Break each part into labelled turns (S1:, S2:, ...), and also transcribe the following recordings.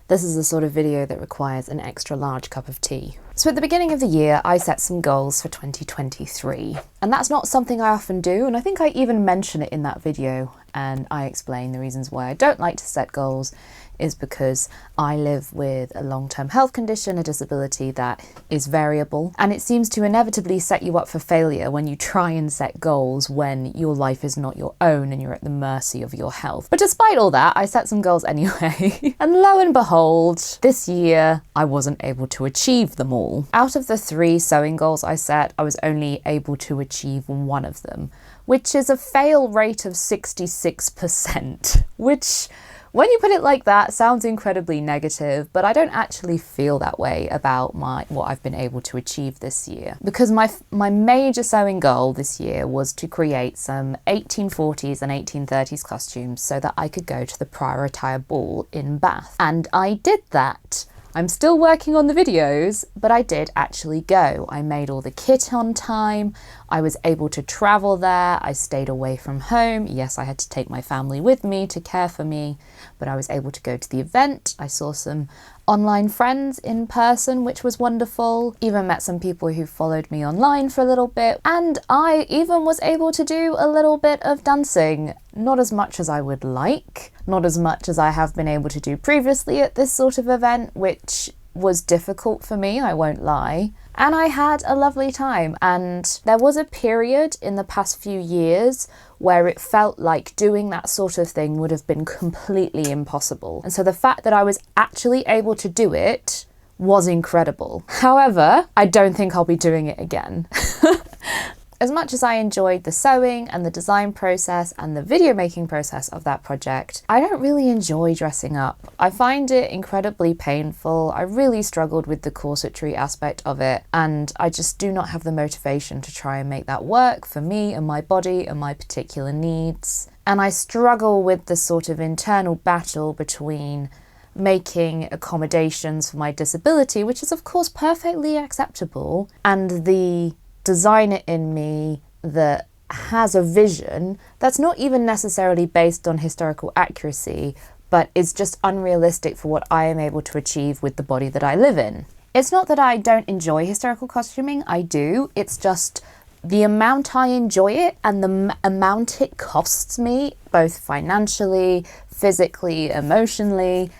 S1: This is the sort of video that requires an extra large cup of tea. So at the beginning of the year, I set some goals for 2023, and that's not something I often do, and I think I even mention it in that video, and I explain the reasons why I don't like to set goals is because I live with a long-term health condition, a disability that is variable, and it seems to inevitably set you up for failure when you try and set goals when your life is not your own and you're at the mercy of your health. But despite all that, I set some goals anyway, and lo and behold, this year I wasn't able to achieve them all. Out of the 3 sewing goals I set, I was only able to achieve one of them, which is a fail rate of 66%, which, when you put it like that, sounds incredibly negative, but I don't actually feel that way about what I've been able to achieve this year. Because my major sewing goal this year was to create some 1840s and 1830s costumes so that I could go to the Prior Attire Ball in Bath. And I did that. I'm still working on the videos, but I did actually go. I made all the kit on time. I was able to travel there. I stayed away from home. Yes, I had to take my family with me to care for me, but I was able to go to the event. I saw some online friends in person, which was wonderful. Even met some people who followed me online for a little bit. And I even was able to do a little bit of dancing. Not as much as I would like, not as much as I have been able to do previously at this sort of event, which was difficult for me, I won't lie. And I had a lovely time, and there was a period in the past few years where it felt like doing that sort of thing would have been completely impossible. And so the fact that I was actually able to do it was incredible. However, I don't think I'll be doing it again. As much as I enjoyed the sewing and the design process and the video making process of that project, I don't really enjoy dressing up. I find it incredibly painful. I really struggled with the corsetry aspect of it, and I just do not have the motivation to try and make that work for me and my body and my particular needs. And I struggle with the sort of internal battle between making accommodations for my disability, which is of course perfectly acceptable, and the designer in me that has a vision that's not even necessarily based on historical accuracy, but is just unrealistic for what I am able to achieve with the body that I live in. It's not that I don't enjoy historical costuming, I do. It's just the amount I enjoy it and the amount it costs me, both financially, physically, emotionally,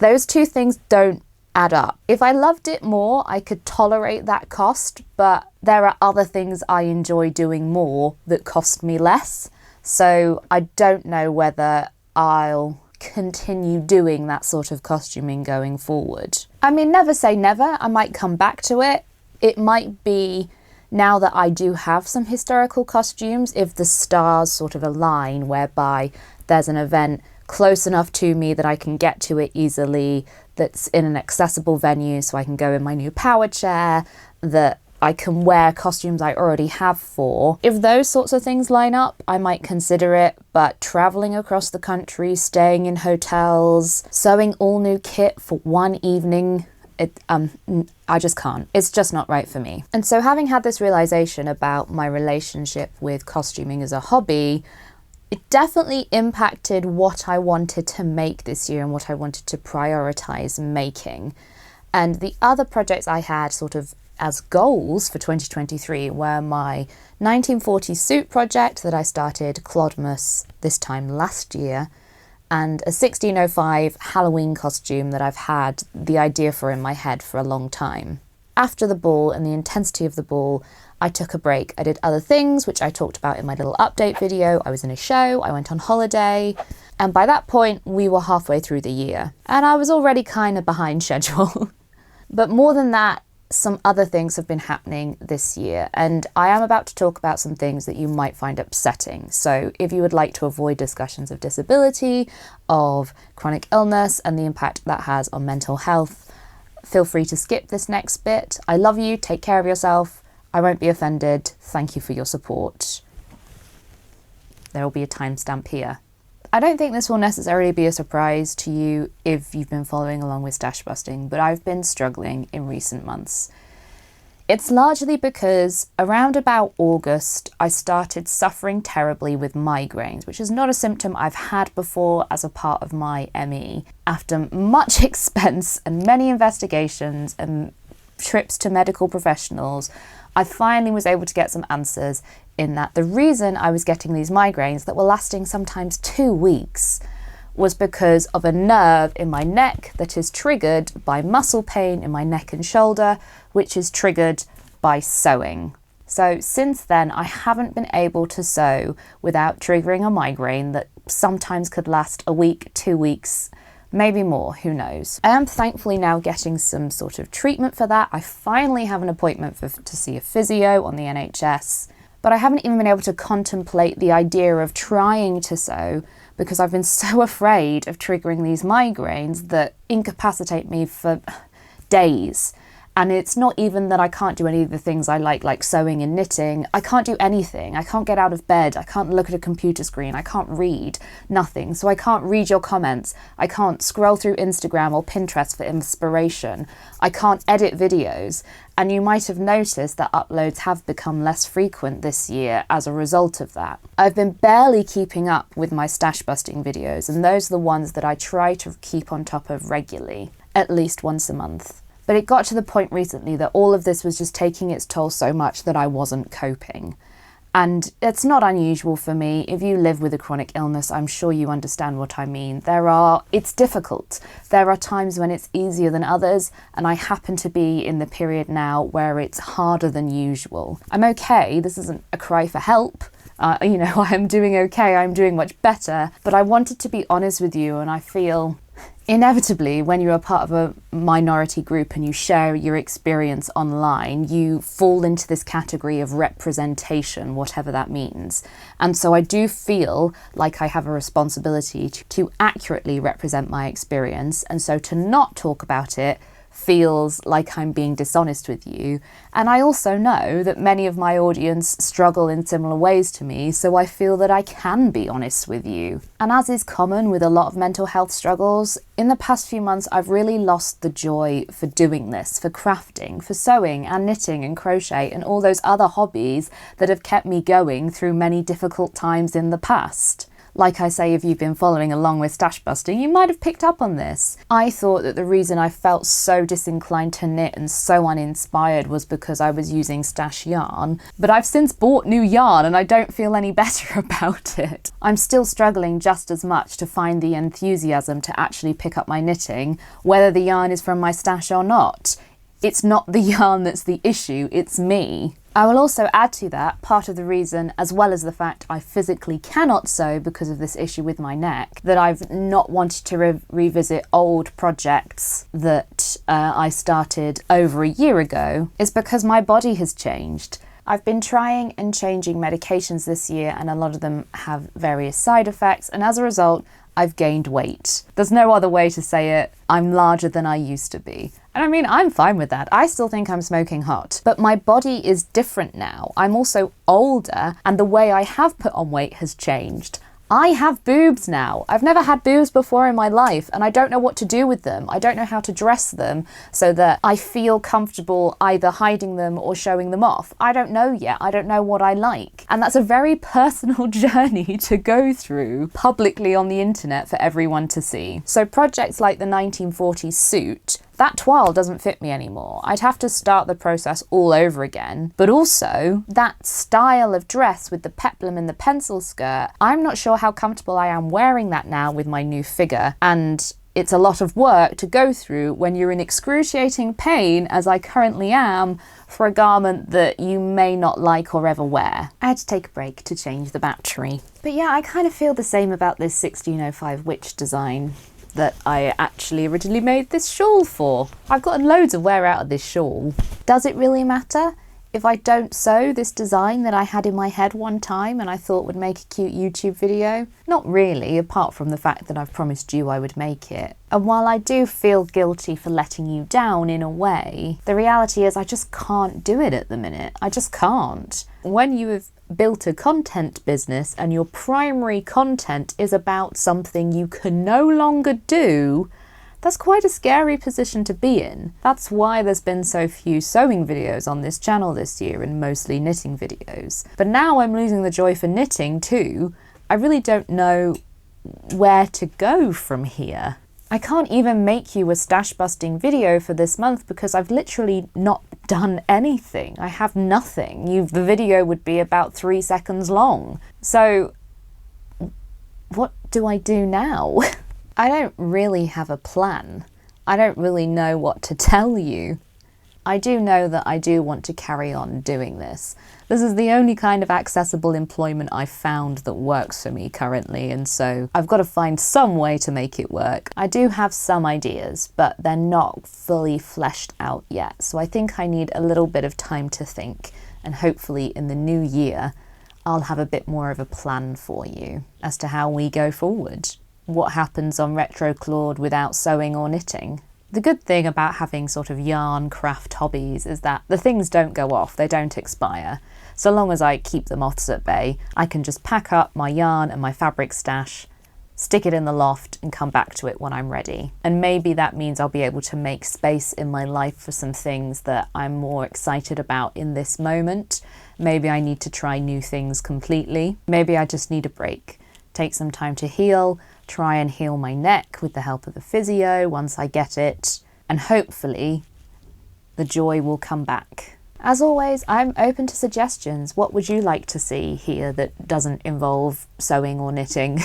S1: those 2 things don't add up. If I loved it more, I could tolerate that cost, but there are other things I enjoy doing more that cost me less. So I don't know whether I'll continue doing that sort of costuming going forward. I mean, never say never. I might come back to it. It might be, now that I do have some historical costumes, if the stars sort of align, whereby there's an event close enough to me that I can get to it easily, that's in an accessible venue so I can go in my new power chair, that I can wear costumes I already have for. If those sorts of things line up, I might consider it, but traveling across the country, staying in hotels, sewing all new kit for one evening, I just can't. It's just not right for me. And so having had this realization about my relationship with costuming as a hobby, it definitely impacted what I wanted to make this year and what I wanted to prioritize making. And the other projects I had sort of as goals for 2023 were my 1940s suit project that I started Clodmas this time last year, and a 1605 Halloween costume that I've had the idea for in my head for a long time. After the ball and the intensity of the ball, I took a break. I did other things, which I talked about in my little update video. I was in a show, I went on holiday, and by that point, we were halfway through the year, and I was already kind of behind schedule. But more than that, some other things have been happening this year, and I am about to talk about some things that you might find upsetting. So if you would like to avoid discussions of disability, of chronic illness, and the impact that has on mental health, feel free to skip this next bit. I love you, take care of yourself. I won't be offended. Thank you for your support. There will be a timestamp here. I don't think this will necessarily be a surprise to you if you've been following along with Stash Busting, but I've been struggling in recent months. It's largely because around about August, I started suffering terribly with migraines, which is not a symptom I've had before as a part of my ME. After much expense and many investigations and trips to medical professionals, I finally was able to get some answers in that the reason I was getting these migraines that were lasting sometimes 2 weeks was because of a nerve in my neck that is triggered by muscle pain in my neck and shoulder, which is triggered by sewing. So since then, I haven't been able to sew without triggering a migraine that sometimes could last a week, 2 weeks, maybe more, who knows. I am thankfully now getting some sort of treatment for that. I finally have an appointment to see a physio on the NHS, but I haven't even been able to contemplate the idea of trying to sew because I've been so afraid of triggering these migraines that incapacitate me for days. And it's not even that I can't do any of the things I like sewing and knitting. I can't do anything. I can't get out of bed. I can't look at a computer screen. I can't read. Nothing. So I can't read your comments. I can't scroll through Instagram or Pinterest for inspiration. I can't edit videos. And you might have noticed that uploads have become less frequent this year as a result of that. I've been barely keeping up with my stash busting videos, and those are the ones that I try to keep on top of regularly, at least once a month. But it got to the point recently that all of this was just taking its toll so much that I wasn't coping. And it's not unusual for me. If you live with a chronic illness, I'm sure you understand what I mean. It's difficult. There are times when it's easier than others, and I happen to be in the period now where it's harder than usual. I'm okay. This isn't a cry for help. I'm doing okay. I'm doing much better. But I wanted to be honest with you, and I feel inevitably, when you're a part of a minority group and you share your experience online, you fall into this category of representation, whatever that means. And so I do feel like I have a responsibility to accurately represent my experience. And so to not talk about it feels like I'm being dishonest with you. And I also know that many of my audience struggle in similar ways to me, so I feel that I can be honest with you. And as is common with a lot of mental health struggles, in the past few months I've really lost the joy for doing this, for crafting, for sewing and knitting and crochet and all those other hobbies that have kept me going through many difficult times in the past. Like I say, if you've been following along with stash busting, you might have picked up on this. I thought that the reason I felt so disinclined to knit and so uninspired was because I was using stash yarn, but I've since bought new yarn and I don't feel any better about it. I'm still struggling just as much to find the enthusiasm to actually pick up my knitting, whether the yarn is from my stash or not. It's not the yarn that's the issue, it's me. I will also add to that part of the reason, as well as the fact I physically cannot sew because of this issue with my neck, that I've not wanted to revisit old projects that I started over a year ago, is because my body has changed. I've been trying and changing medications this year, and a lot of them have various side effects, and as a result, I've gained weight. There's no other way to say it. I'm larger than I used to be. And I mean, I'm fine with that. I still think I'm smoking hot. But my body is different now. I'm also older, and the way I have put on weight has changed. I have boobs now. I've never had boobs before in my life, and I don't know what to do with them. I don't know how to dress them so that I feel comfortable either hiding them or showing them off. I don't know yet. I don't know what I like. And that's a very personal journey to go through publicly on the internet for everyone to see. So projects like the 1940s suit, that toile doesn't fit me anymore. I'd have to start the process all over again. But also, that style of dress with the peplum and the pencil skirt, I'm not sure how comfortable I am wearing that now with my new figure. And it's a lot of work to go through when you're in excruciating pain, as I currently am, for a garment that you may not like or ever wear. I had to take a break to change the battery. But yeah, I kind of feel the same about this 1605 witch design that I actually originally made this shawl for. I've gotten loads of wear out of this shawl. Does it really matter if I don't sew this design that I had in my head one time and I thought would make a cute YouTube video? Not really, apart from the fact that I've promised you I would make it. And while I do feel guilty for letting you down in a way, the reality is I just can't do it at the minute. I just can't. When you have built a content business and your primary content is about something you can no longer do, That's quite a scary position to be in. That's why there's been so few sewing videos on this channel this year and mostly knitting videos. But now I'm losing the joy for knitting too. I really don't know where to go from here. I can't even make you a stash busting video for this month because I've literally not done anything. I have nothing. The video would be about 3 seconds long. So what do I do now? I don't really have a plan. I don't really know what to tell you. I do know that I do want to carry on doing this. This is the only kind of accessible employment I've found that works for me currently, and so I've got to find some way to make it work. I do have some ideas, but they're not fully fleshed out yet, so I think I need a little bit of time to think, and hopefully in the new year I'll have a bit more of a plan for you as to how we go forward. What happens on RetroClawed without sewing or knitting. The good thing about having sort of yarn craft hobbies is that the things don't go off, they don't expire. So long as I keep the moths at bay, I can just pack up my yarn and my fabric stash, stick it in the loft and come back to it when I'm ready. And maybe that means I'll be able to make space in my life for some things that I'm more excited about in this moment. Maybe I need to try new things completely. Maybe I just need a break. Take some time to heal, try and heal my neck with the help of the physio once I get it, and hopefully the joy will come back. As always, I'm open to suggestions. What would you like to see here that doesn't involve sewing or knitting?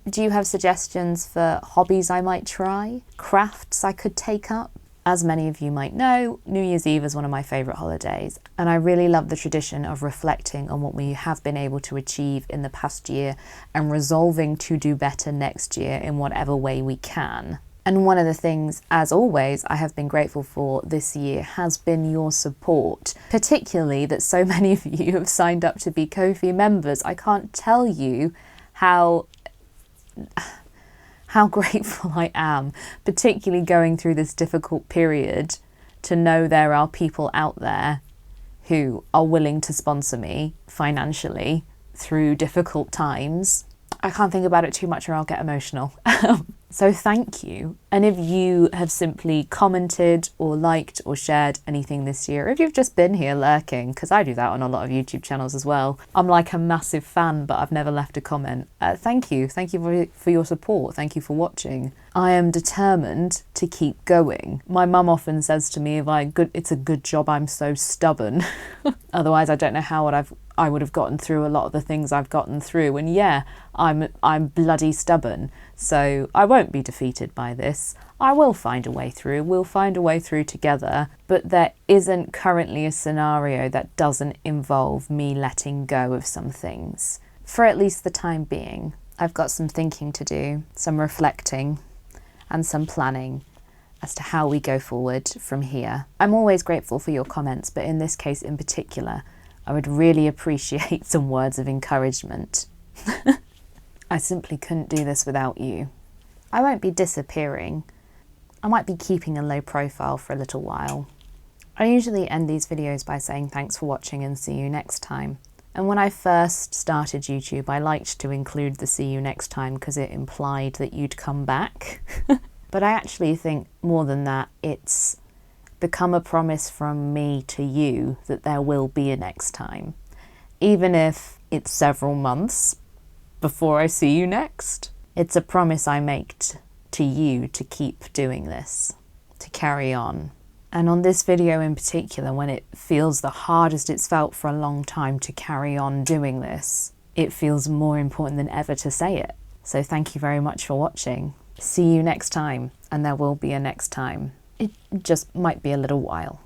S1: Do you have suggestions for hobbies I might try? Crafts I could take up? As many of you might know, New Year's Eve is one of my favourite holidays, and I really love the tradition of reflecting on what we have been able to achieve in the past year and resolving to do better next year in whatever way we can. And one of the things, as always, I have been grateful for this year has been your support, particularly that so many of you have signed up to be Ko-fi members. I can't tell you how grateful I am, particularly going through this difficult period, to know there are people out there who are willing to sponsor me financially through difficult times. I can't think about it too much or I'll get emotional. So thank you. And if you have simply commented or liked or shared anything this year, if you've just been here lurking, because I do that on a lot of YouTube channels as well, I'm like a massive fan, but I've never left a comment. Thank you. Thank you for your support. Thank you for watching. I am determined to keep going. My mum often says to me, it's a good job I'm so stubborn. Otherwise, I don't know how I would have gotten through a lot of the things I've gotten through. And yeah, I'm bloody stubborn. So I won't be defeated by this. I will find a way through. We'll find a way through together. But there isn't currently a scenario that doesn't involve me letting go of some things. For at least the time being. I've got some thinking to do, some reflecting, and some planning as to how we go forward from here. I'm always grateful for your comments, but in this case in particular, I would really appreciate some words of encouragement. I simply couldn't do this without you. I won't be disappearing. I might be keeping a low profile for a little while. I usually end these videos by saying thanks for watching and see you next time. And when I first started YouTube, I liked to include the see you next time because it implied that you'd come back. But I actually think more than that, it's become a promise from me to you that there will be a next time. Even if it's several months before I see you next. It's a promise I make to you to keep doing this, to carry on. And on this video in particular, when it feels the hardest it's felt for a long time to carry on doing this, it feels more important than ever to say it. So thank you very much for watching. See you next time, and there will be a next time. It just might be a little while.